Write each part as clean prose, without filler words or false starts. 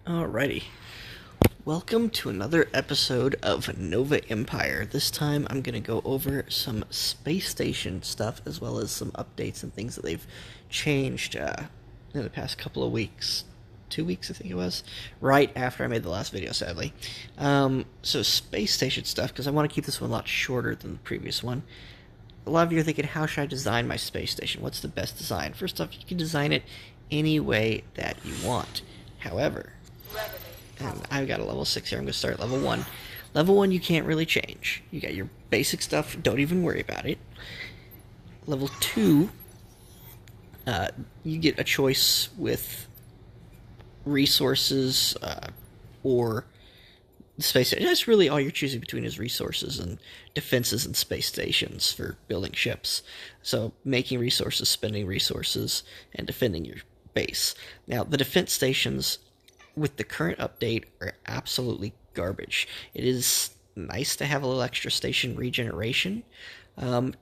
Alrighty. Welcome to another episode of Nova Empire. This time I'm going to go over some space station stuff as well as some updates and things that they've changed in the past couple of weeks. 2 weeks, I think it was, right after I made the last video, sadly. So space station stuff, because I want to keep this one a lot shorter than the previous one. A lot of you are thinking, how should I design my space station? What's the best design? First off, you can design it any way that you want. However, and I've got a level 6 here. I'm going to start at level 1. Level 1 you can't really change. You got your basic stuff. Don't even worry about it. Level 2, you get a choice with resources or space. That's really all you're choosing between is resources and defenses and space stations for building ships. So making resources, spending resources, and defending your base. Now, the defense stations with the current update are absolutely garbage. It is nice to have a little extra station regeneration,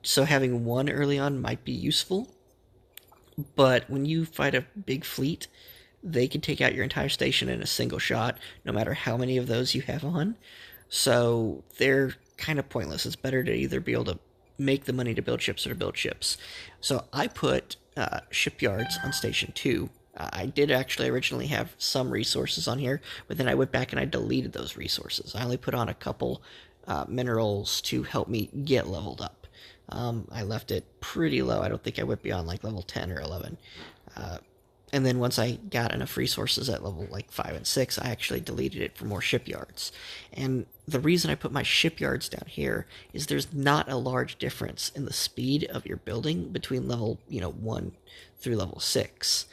so having one early on might be useful, but when you fight a big fleet, they can take out your entire station in a single shot, no matter how many of those you have on. So they're kind of pointless. It's better to either be able to make the money to build ships or to build ships. So I put shipyards on Station 2. I did actually originally have some resources on here, but then I went back and I deleted those resources. I only put on a couple minerals to help me get leveled up. I left it pretty low. I don't think I went beyond like level 10 or 11. And then once I got enough resources at level like 5 and 6, I actually deleted it for more shipyards. And the reason I put my shipyards down here is there's not a large difference in the speed of your building between level 1 through level 6.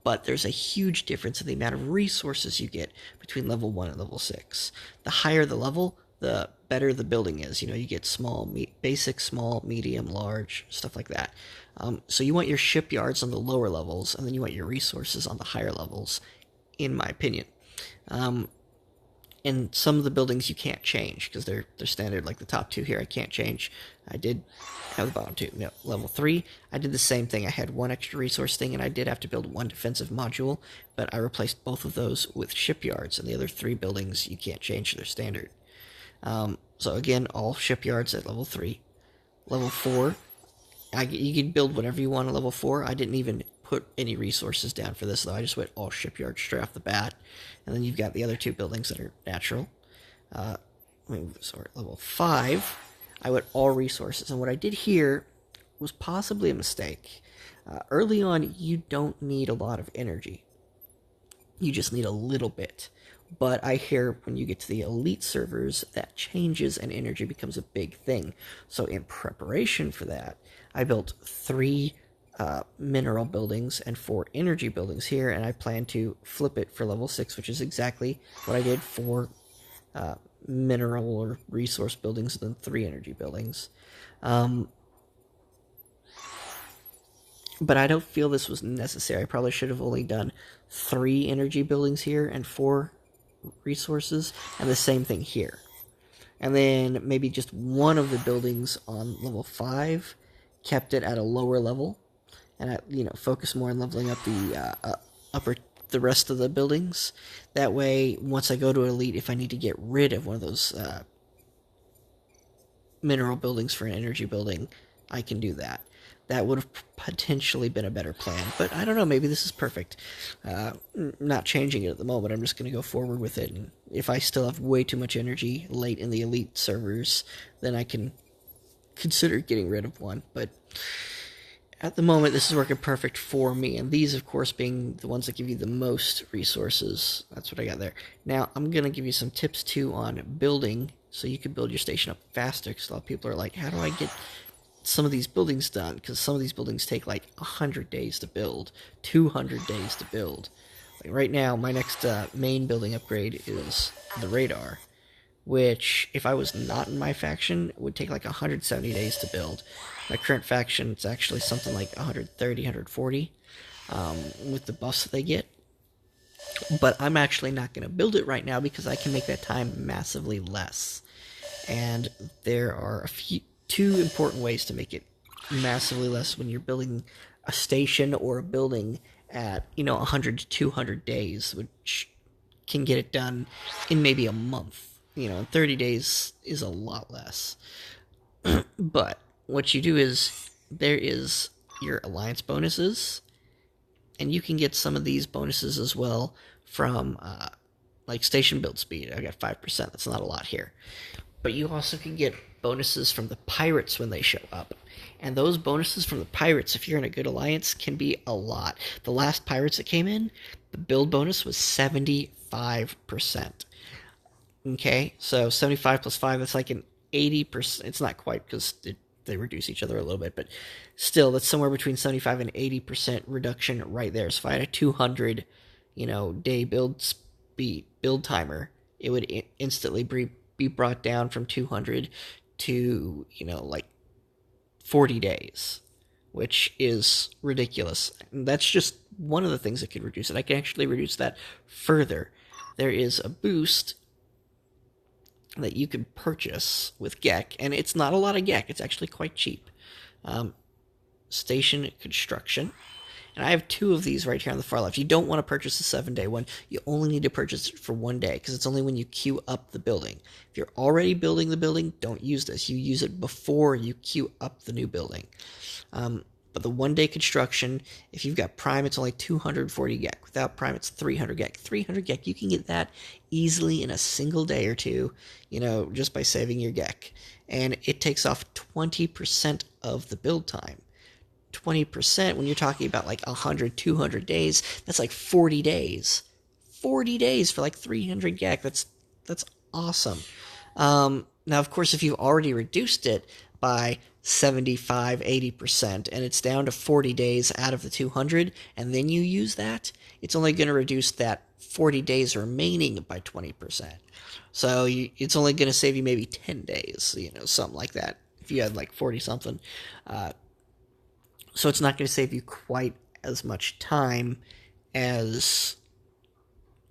But there's a huge difference in the amount of resources you get between level 1 and level 6. The higher the level, the better the building is. You get small, basic, small, medium, large, stuff like that. So you want your shipyards on the lower levels, and then you want your resources on the higher levels, in my opinion. And some of the buildings you can't change because they're standard, like the top two here I can't change. I did have the bottom two. No, level 3, I did the same thing. I had one extra resource thing, and I did have to build one defensive module, but I replaced both of those with shipyards, and the other 3 buildings you can't change, they're standard. So again, all shipyards at level 3. Level 4, you can build whatever you want at level 4. I didn't even put any resources down for this, though. I just went all shipyards straight off the bat. And then you've got the other 2 buildings that are natural. Level 5, I went all resources. And what I did here was possibly a mistake. Early on, you don't need a lot of energy. You just need a little bit. But I hear when you get to the elite servers, that changes and energy becomes a big thing. So in preparation for that, I built 3 mineral buildings and 4 energy buildings here, and I plan to flip it for level 6, which is exactly what I did, 4 mineral or resource buildings and then 3 energy buildings. But I don't feel this was necessary. I probably should have only done 3 energy buildings here and 4 resources, and the same thing here. And then maybe just one of the buildings on level 5, kept it at a lower level, and I, focus more on leveling up the rest of the buildings. That way, once I go to elite, if I need to get rid of one of those mineral buildings for an energy building, I can do that. That would have potentially been a better plan, but I don't know, maybe this is perfect. Not changing it at the moment, I'm just going to go forward with it, and if I still have way too much energy late in the elite servers, then I can consider getting rid of one, but at the moment this is working perfect for me, and these of course being the ones that give you the most resources. That's what I got there. Now I'm going to give you some tips too on building, so you can build your station up faster, because a lot of people are like, how do I get some of these buildings done? Because some of these buildings take like 100 days to build, 200 days to build. Like right now, my next main building upgrade is the radar, which, if I was not in my faction, would take like 170 days to build. My current faction, it's actually something like 130, 140, with the buffs that they get. But I'm actually not going to build it right now because I can make that time massively less. And there are 2 important ways to make it massively less when you're building a station or a building at 100 to 200 days, which can get it done in maybe a month. 30 days is a lot less. But what you do is there is your alliance bonuses, and you can get some of these bonuses as well from like station build speed. I got 5%. That's not a lot here. But you also can get bonuses from the pirates when they show up. And those bonuses from the pirates, if you're in a good alliance, can be a lot. The last pirates that came in, the build bonus was 75%. Okay, so 75 plus 5, that's like an 80%. It's not quite because they reduce each other a little bit, but still, that's somewhere between 75 and 80% reduction right there. So if I had a 200, day build timer, it would instantly be brought down from 200 to, like 40 days, which is ridiculous. And that's just one of the things that could reduce it. I can actually reduce that further. There is a boost that you can purchase with GECK, and it's not a lot of GECK. It's actually quite cheap. Station construction. And I have 2 of these right here on the far left. You don't want to purchase the 7-day one. You only need to purchase it for 1 day because it's only when you queue up the building. If you're already building the building, don't use this. You use it before you queue up the new building. But the 1-day construction, if you've got Prime, it's only 240 GECK. Without Prime, it's 300 GECK. 300 GECK, you can get that easily in a single day or two, just by saving your GECK. And it takes off 20% of the build time. 20%, when you're talking about like 100, 200 days, that's like 40 days. 40 days for like 300 GECK. That's awesome. Now, of course, if you've already reduced it by 75, 80%, and it's down to 40 days out of the 200, and then you use that, it's only going to reduce that 40 days remaining by 20%. So it's only going to save you maybe 10 days, something like that, if you had like 40 something. So it's not going to save you quite as much time as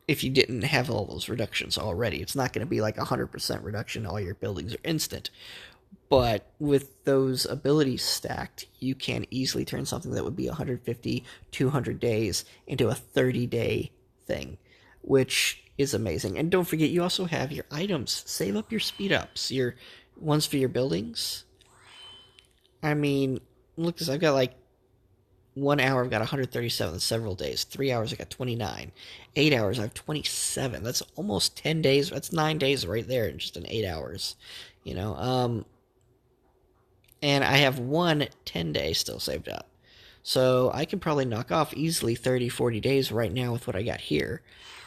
if you didn't have all those reductions already. It's not going to be like 100% reduction. All your buildings are instant. But with those abilities stacked, you can easily turn something that would be 150, 200 days into a 30-day thing, which is amazing. And don't forget, you also have your items. Save up your speed ups, your ones for your buildings. I mean, look, I've got like 1 hour, I've got 137 in several days. 3 hours, I got 29. 8 hours, I have 27. That's almost 10 days. That's 9 days right there in just in 8 hours. And I have one 10-day still saved up. So I can probably knock off easily 30, 40 days right now with what I got here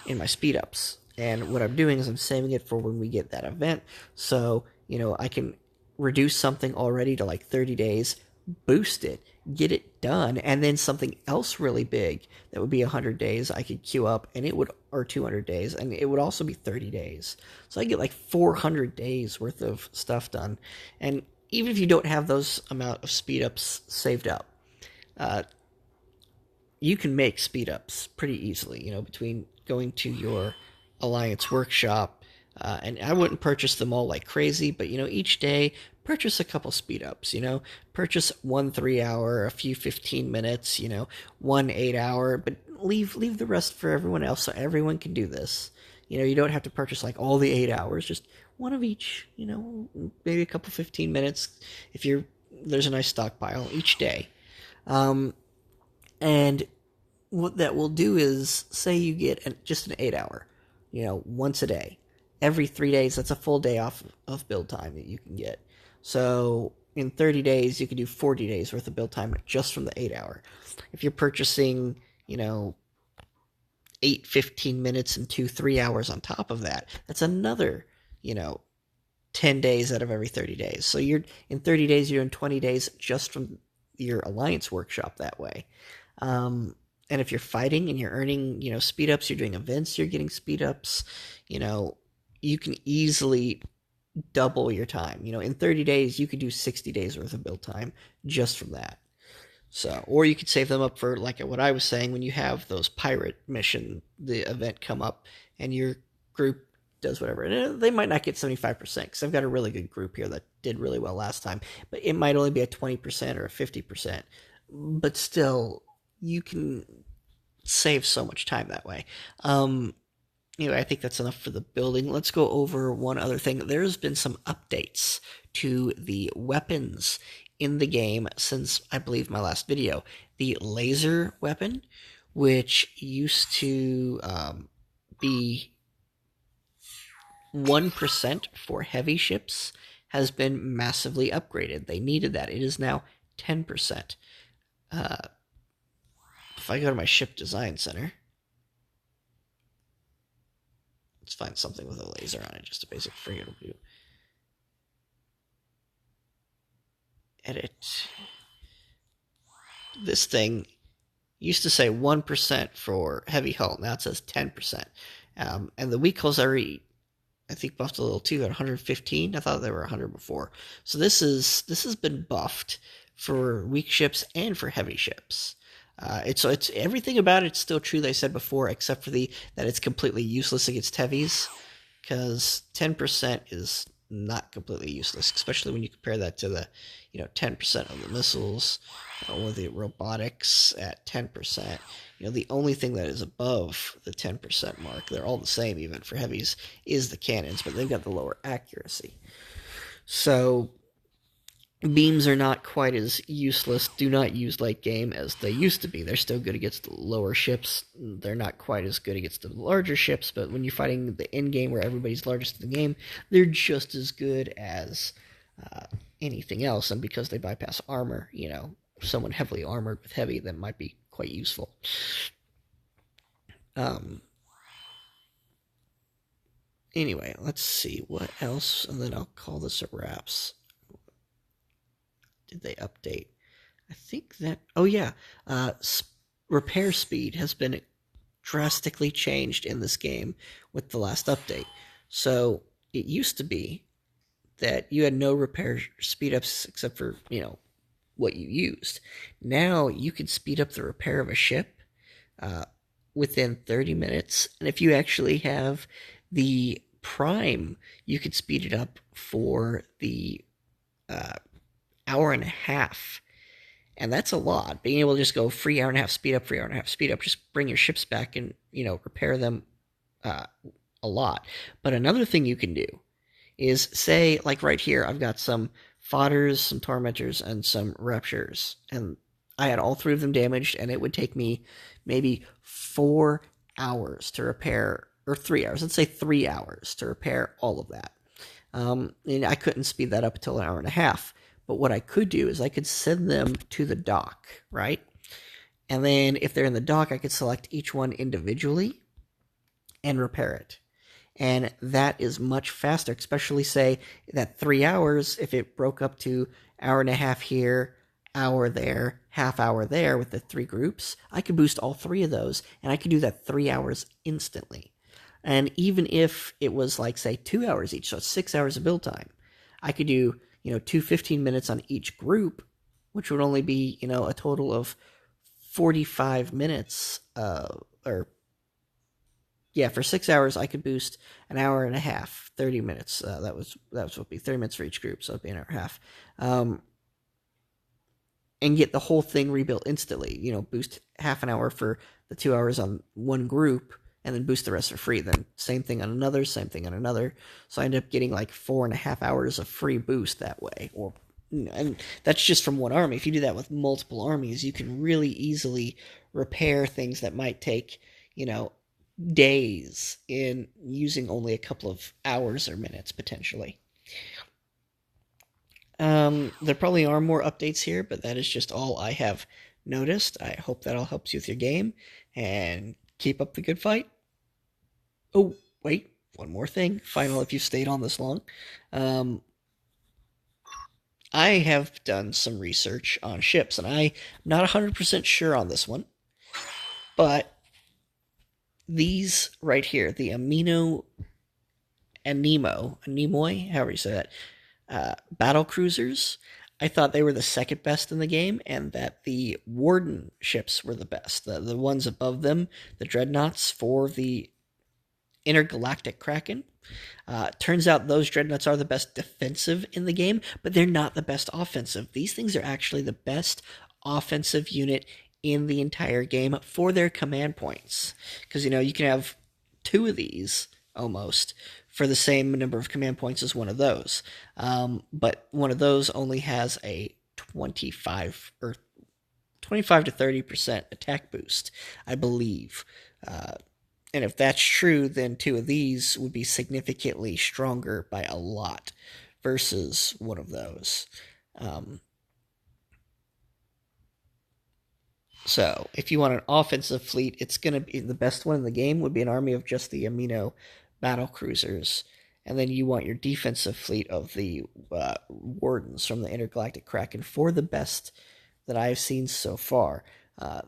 in my speed ups. And what I'm doing is I'm saving it for when we get that event. So, I can reduce something already to like 30 days, boost it, get it done, and then something else really big that would be 100 days I could queue up, and or 200 days, and it would also be 30 days. So I get like 400 days worth of stuff done. And even if you don't have those amount of speed ups saved up, you can make speed ups pretty easily, between going to your Alliance workshop, and I wouldn't purchase them all like crazy, but each day purchase a couple speed ups, purchase 1 3-hour, a few 15 minutes, 1 8-hour, but leave the rest for everyone else so everyone can do this. You don't have to purchase like all the 8 hours, just one of each, maybe a couple 15 minutes if there's a nice stockpile each day. And what that will do is, say you get just an 8-hour, once a day. Every 3 days, that's a full day off of build time that you can get. So in 30 days, you can do 40 days worth of build time just from the 8-hour. If you're purchasing, 8 15 minutes and 2 3-hours on top of that, that's another, 10 days out of every 30 days. So in 30 days, you're doing 20 days just from your Alliance workshop that way. And if you're fighting and you're earning, speed ups, you're doing events, you're getting speed ups, you can easily double your time. In 30 days, you could do 60 days worth of build time just from that. So, or you could save them up for, like what I was saying, when you have those pirate mission, the event come up, and your group does whatever. And they might not get 75%, because I've got a really good group here that did really well last time, but it might only be a 20% or a 50%. But still, you can save so much time that way. Anyway, I think that's enough for the building. Let's go over one other thing. There's been some updates to the weapons in the game since, I believe, my last video. The laser weapon, which used to be 1% for heavy ships, has been massively upgraded. They needed that. It is now 10%. If I go to my ship design center, let's find something with a laser on it, just a basic frigate view. Edit. This thing used to say 1% for heavy hull. Now it says 10%. And the weak hulls I think buffed a little too at 115. I thought they were 100 before. So this has been buffed for weak ships and for heavy ships. It's everything about it's still true they said before, except for that it's completely useless against heavies, because 10% is not completely useless, especially when you compare that to the 10% of the missiles or the robotics at 10%. The only thing that is above the 10% mark, they're all the same even for heavies, is the cannons, but they've got the lower accuracy. So beams are not quite as useless, do not use late game as they used to be. They're still good against the lower ships. They're not quite as good against the larger ships, but when you're fighting the end game where everybody's largest in the game, they're just as good as anything else. And because they bypass armor, someone heavily armored with heavy, that might be quite useful. Anyway, let's see what else, and then I'll call this a wraps. Did they update? I think that, oh yeah, repair speed has been drastically changed in this game with the last update. So it used to be that you had no repair speed ups except for, what you used. Now you can speed up the repair of a ship within 30 minutes. And if you actually have the Prime, you could speed it up for the hour and a half. And that's a lot. Being able to just go free hour and a half speed up, free hour and a half speed up, just bring your ships back and, repair them a lot. But another thing you can do is, say, like right here, I've got some fodders, some tormentors, and some ruptures. And I had all three of them damaged, and it would take me maybe 4 hours to repair, or 3 hours, let's say 3 hours to repair all of that. And I couldn't speed that up until an hour and a half. But what I could do is I could send them to the dock, right? And then if they're in the dock, I could select each one individually and repair it. And that is much faster, especially say that 3 hours, if it broke up to hour and a half here, hour there, half hour there with the 3 groups, I could boost all 3 of those, and I could do that 3 hours instantly. And even if it was like, say, 2 hours each, so it's 6 hours of build time, I could do 2 15 minutes on each group, which would only be, a total of 45 minutes, for 6 hours, I could boost an hour and a half, 30 minutes. That was what would be 30 minutes for each group, so it'd be an hour and a half. And get the whole thing rebuilt instantly. Boost half an hour for the 2 hours on one group, and then boost the rest for free. Then same thing on another, same thing on another. So I end up getting like 4.5 hours of free boost that way. And that's just from one army. If you do that with multiple armies, you can really easily repair things that might take, days in using only a couple of hours or minutes potentially. There probably are more updates here, but that is just all I have noticed. I hope that all helps you with your game, and keep up the good fight. Oh, wait, one more thing. Final, if you've stayed on this long. I have done some research on ships, and I'm not 100% sure on this one, but these right here, the Amino and Nimoy, however you say that, battle cruisers, I thought they were the second best in the game, and that the Warden ships were the best. The ones above them, the Dreadnoughts for the Intergalactic Kraken. Turns out those Dreadnoughts are the best defensive in the game, but they're not the best offensive. These things are actually the best offensive unit in the entire game for their command points. Because, you can have two of these almost for the same number of command points as one of those. But one of those only has a 25 to 30% attack boost, I believe. And if that's true, then two of these would be significantly stronger by a lot versus one of those. Um, so if you want an offensive fleet, it's going to be the best one in the game would be an army of just the amino battle cruisers. And then you want your defensive fleet of the wardens from the Intergalactic Kraken for the best that I've seen so far.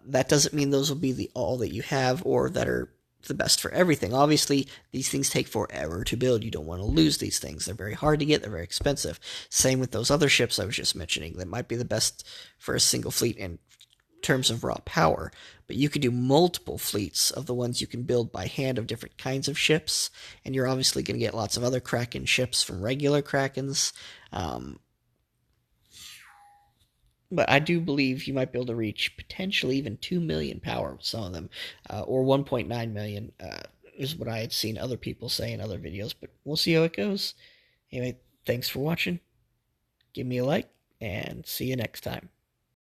That doesn't mean those will be the all that you have or that are the best for everything. Obviously, these things take forever to build. You don't want to lose these things. They're very hard to get. They're very expensive. Same with those other ships I was just mentioning that might be the best for a single fleet in terms of raw power. But you could do multiple fleets of the ones you can build by hand of different kinds of ships, and you're obviously going to get lots of other Kraken ships from regular Krakens. But I do believe you might be able to reach potentially even 2 million power with some of them, or 1.9 million is what I had seen other people say in other videos. But we'll see how it goes. Anyway, thanks for watching. Give me a like, and see you next time.